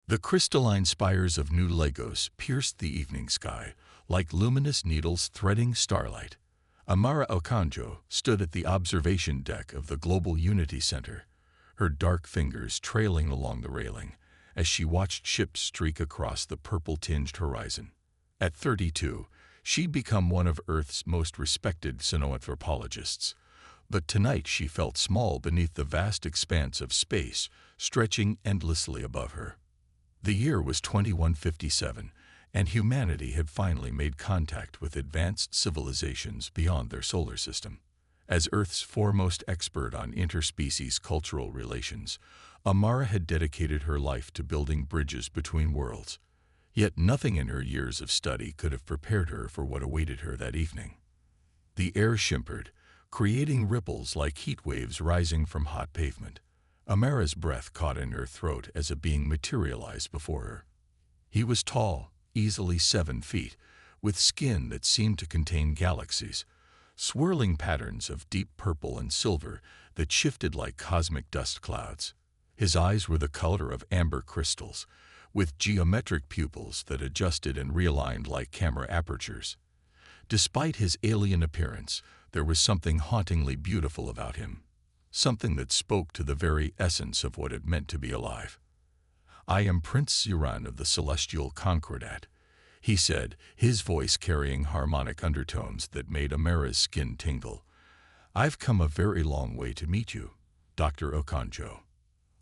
The crystalline spires of New Lagos pierced the evening sky, like luminous needles threading starlight. Amara Okonjo stood at the observation deck of the Global Unity Center, her dark fingers trailing along the railing as she watched ships streak across the purple-tinged horizon. At 32, she'd become one of Earth's most respected sinoanthropologists, but tonight she felt small beneath the vast expanse of space stretching endlessly above her. The year was 2157, and humanity had finally made contact with advanced civilizations beyond their solar system. As Earth's foremost expert on interspecies cultural relations, Amara had dedicated her life to building bridges between worlds. Yet nothing in her years of study could have prepared her for what awaited her that evening. The air shimmered, creating ripples like heat waves rising from hot pavement. Amara's breath caught in her throat as a being materialized before her. He was tall, easily 7 feet, with skin that seemed to contain galaxies, swirling patterns of deep purple and silver that shifted like cosmic dust clouds. His eyes were the color of amber crystals, with geometric pupils that adjusted and realigned like camera apertures. Despite his alien appearance, there was something hauntingly beautiful about him, something that spoke to the very essence of what it meant to be alive. "I am Prince Ziran of the Celestial Concordat," he said, his voice carrying harmonic undertones that made Amara's skin tingle. "I've come a very long way to meet you, Dr. Okonjo."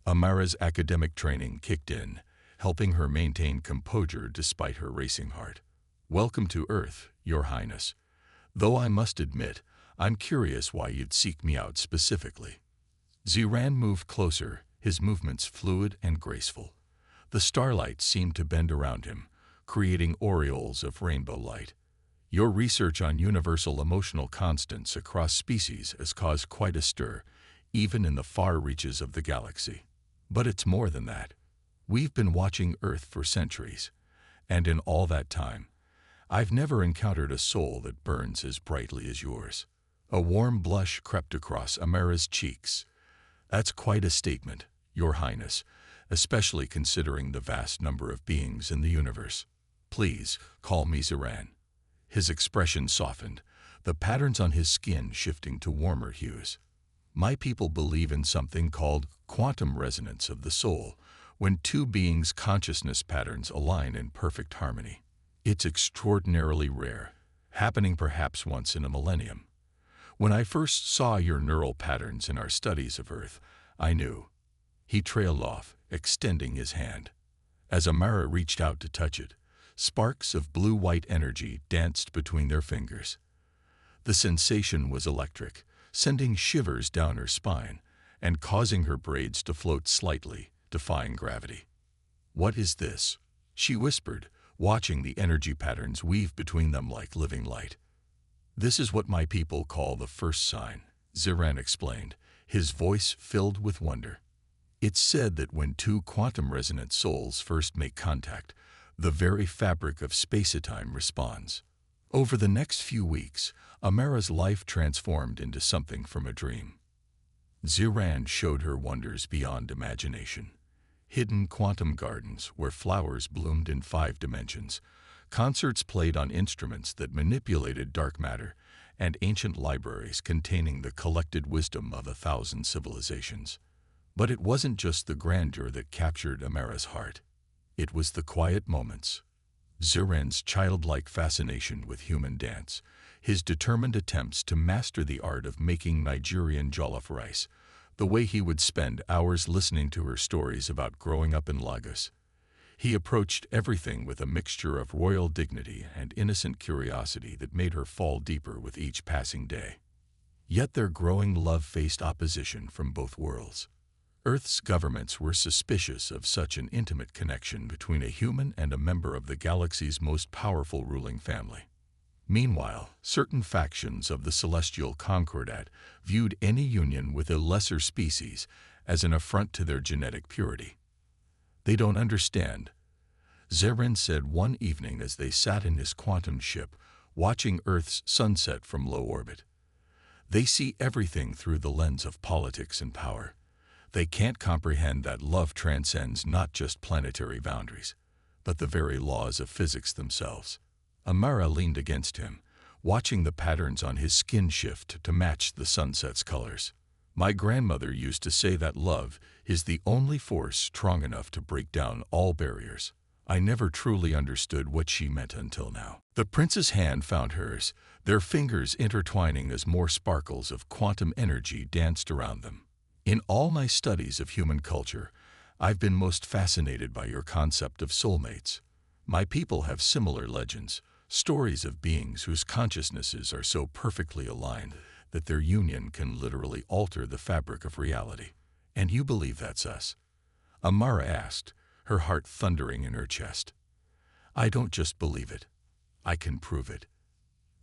Amara's academic training kicked in, helping her maintain composure despite her racing heart. "Welcome to Earth, Your Highness. Though I must admit, I'm curious why you'd seek me out specifically." Ziran moved closer, his movements fluid and graceful. The starlight seemed to bend around him, creating aureoles of rainbow light. "Your research on universal emotional constants across species has caused quite a stir, even in the far reaches of the galaxy. But it's more than that. We've been watching Earth for centuries, and in all that time, I've never encountered a soul that burns as brightly as yours." A warm blush crept across Amara's cheeks. "That's quite a statement, Your Highness, especially considering the vast number of beings in the universe. Please, call me Ziran." His expression softened, the patterns on his skin shifting to warmer hues. "My people believe in something called quantum resonance of the soul, when two beings' consciousness patterns align in perfect harmony. It's extraordinarily rare, happening perhaps once in a millennium. When I first saw your neural patterns in our studies of Earth, I knew." He trailed off, extending his hand. As Amara reached out to touch it, sparks of blue-white energy danced between their fingers. The sensation was electric, sending shivers down her spine and causing her braids to float slightly, defying gravity. "What is this?" she whispered, watching the energy patterns weave between them like living light. "This is what my people call the first sign," Ziran explained, his voice filled with wonder. "It's said that when two quantum-resonant souls first make contact, the very fabric of space-time responds." Over the next few weeks, Amara's life transformed into something from a dream. Ziran showed her wonders beyond imagination. Hidden quantum gardens where flowers bloomed in 5 dimensions, concerts played on instruments that manipulated dark matter, and ancient libraries containing the collected wisdom of 1,000 civilizations. But it wasn't just the grandeur that captured Amara's heart. It was the quiet moments. Ziran's childlike fascination with human dance, his determined attempts to master the art of making Nigerian jollof rice, the way he would spend hours listening to her stories about growing up in Lagos. He approached everything with a mixture of royal dignity and innocent curiosity that made her fall deeper with each passing day. Yet their growing love faced opposition from both worlds. Earth's governments were suspicious of such an intimate connection between a human and a member of the galaxy's most powerful ruling family. Meanwhile, certain factions of the Celestial Concordat viewed any union with a lesser species as an affront to their genetic purity. "They don't understand," Ziran said one evening as they sat in his quantum ship, watching Earth's sunset from low orbit. "They see everything through the lens of politics and power. They can't comprehend that love transcends not just planetary boundaries, but the very laws of physics themselves. Amara leaned against him, watching the patterns on his skin shift to match the sunset's colors. My grandmother used to say that love is the only force strong enough to break down all barriers. I never truly understood what she meant until now. The prince's hand found hers, their fingers intertwining as more sparkles of quantum energy danced around them. In all my studies of human culture, I've been most fascinated by your concept of soulmates. My people have similar legends, stories of beings whose consciousnesses are so perfectly aligned that their union can literally alter the fabric of reality. And you believe that's us? Amara asked, her heart thundering in her chest. I don't just believe it. I can prove it.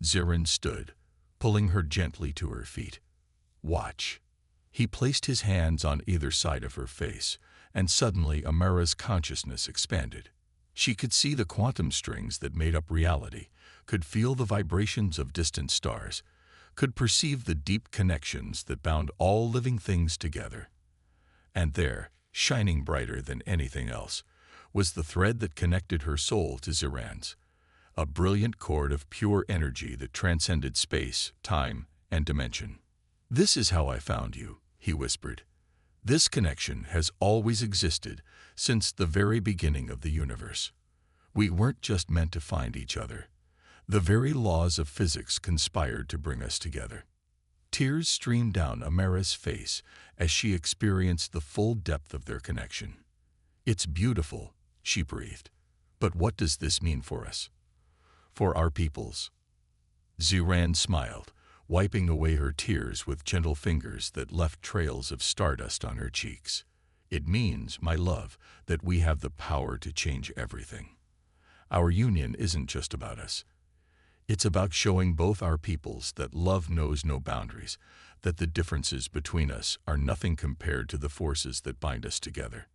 Ziran stood, pulling her gently to her feet. Watch. He placed his hands on either side of her face, and suddenly Amara's consciousness expanded. She could see the quantum strings that made up reality, could feel the vibrations of distant stars, could perceive the deep connections that bound all living things together. And there, shining brighter than anything else, was the thread that connected her soul to Ziran's, a brilliant cord of pure energy that transcended space, time, and dimension. This is how I found you, he whispered. This connection has always existed since the very beginning of the universe. We weren't just meant to find each other. The very laws of physics conspired to bring us together. Tears streamed down Amara's face as she experienced the full depth of their connection. It's beautiful, she breathed. But what does this mean for us? For our peoples? Ziran smiled, wiping away her tears with gentle fingers that left trails of stardust on her cheeks. It means, my love, that we have the power to change everything. Our union isn't just about us. It's about showing both our peoples that love knows no boundaries, that the differences between us are nothing compared to the forces that bind us together.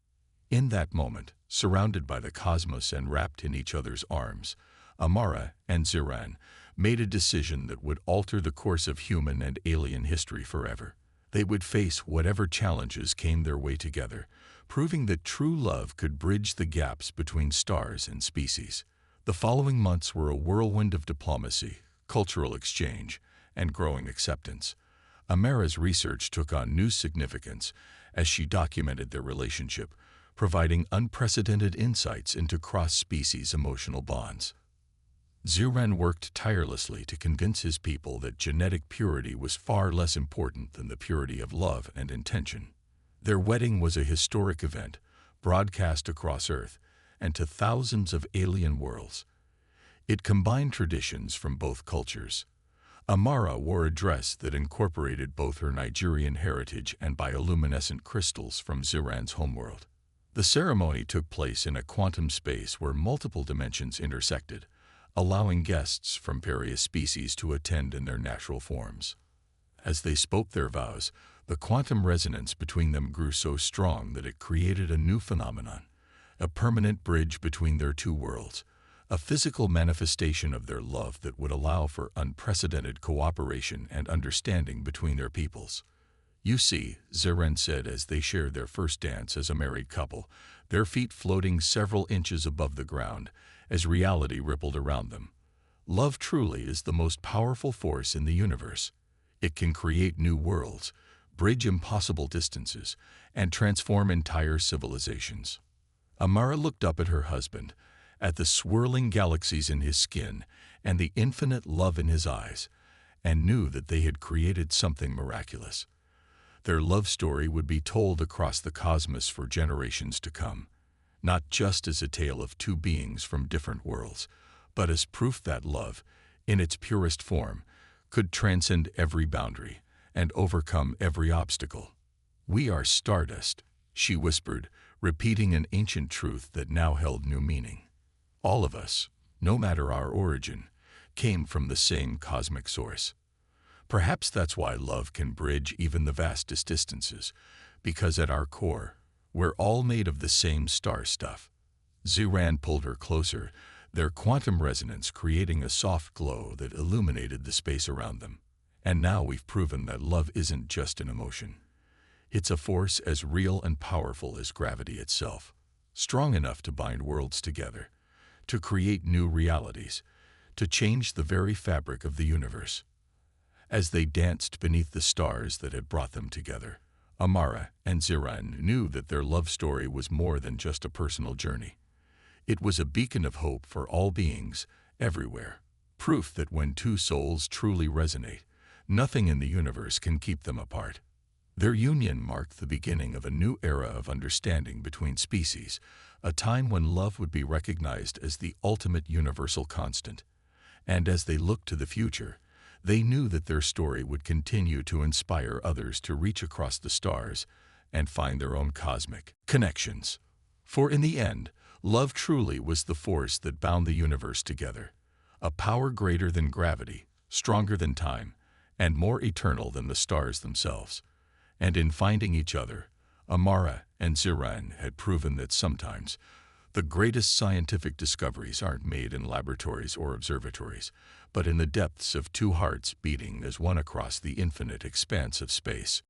In that moment, surrounded by the cosmos and wrapped in each other's arms, Amara and Ziran made a decision that would alter the course of human and alien history forever. They would face whatever challenges came their way together, proving that true love could bridge the gaps between stars and species. The following months were a whirlwind of diplomacy, cultural exchange, and growing acceptance. Amara's research took on new significance as she documented their relationship, providing unprecedented insights into cross-species emotional bonds. Ziran worked tirelessly to convince his people that genetic purity was far less important than the purity of love and intention. Their wedding was a historic event, broadcast across Earth and to thousands of alien worlds. It combined traditions from both cultures. Amara wore a dress that incorporated both her Nigerian heritage and bioluminescent crystals from Ziran's homeworld. The ceremony took place in a quantum space where multiple dimensions intersected, allowing guests from various species to attend in their natural forms. As they spoke their vows, the quantum resonance between them grew so strong that it created a new phenomenon, a permanent bridge between their two worlds, a physical manifestation of their love that would allow for unprecedented cooperation and understanding between their peoples. You see, Ziran said as they shared their first dance as a married couple, their feet floating several inches above the ground as reality rippled around them. Love truly is the most powerful force in the universe. It can create new worlds, bridge impossible distances, and transform entire civilizations. Amara looked up at her husband, at the swirling galaxies in his skin and the infinite love in his eyes, and knew that they had created something miraculous. Their love story would be told across the cosmos for generations to come, not just as a tale of two beings from different worlds, but as proof that love, in its purest form, could transcend every boundary and overcome every obstacle. We are stardust, she whispered, repeating an ancient truth that now held new meaning. All of us, no matter our origin, came from the same cosmic source. Perhaps that's why love can bridge even the vastest distances, because at our core, we're all made of the same star stuff. Ziran pulled her closer, their quantum resonance creating a soft glow that illuminated the space around them. And now we've proven that love isn't just an emotion. It's a force as real and powerful as gravity itself, strong enough to bind worlds together, to create new realities, to change the very fabric of the universe. As they danced beneath the stars that had brought them together, Amara and Ziran knew that their love story was more than just a personal journey. It was a beacon of hope for all beings, everywhere. Proof that when two souls truly resonate, nothing in the universe can keep them apart. Their union marked the beginning of a new era of understanding between species, a time when love would be recognized as the ultimate universal constant. And as they looked to the future, they knew that their story would continue to inspire others to reach across the stars and find their own cosmic connections. For in the end, love truly was the force that bound the universe together, a power greater than gravity, stronger than time, and more eternal than the stars themselves. And in finding each other, Amara and Ziran had proven that sometimes the greatest scientific discoveries aren't made in laboratories or observatories, but in the depths of two hearts beating as one across the infinite expanse of space.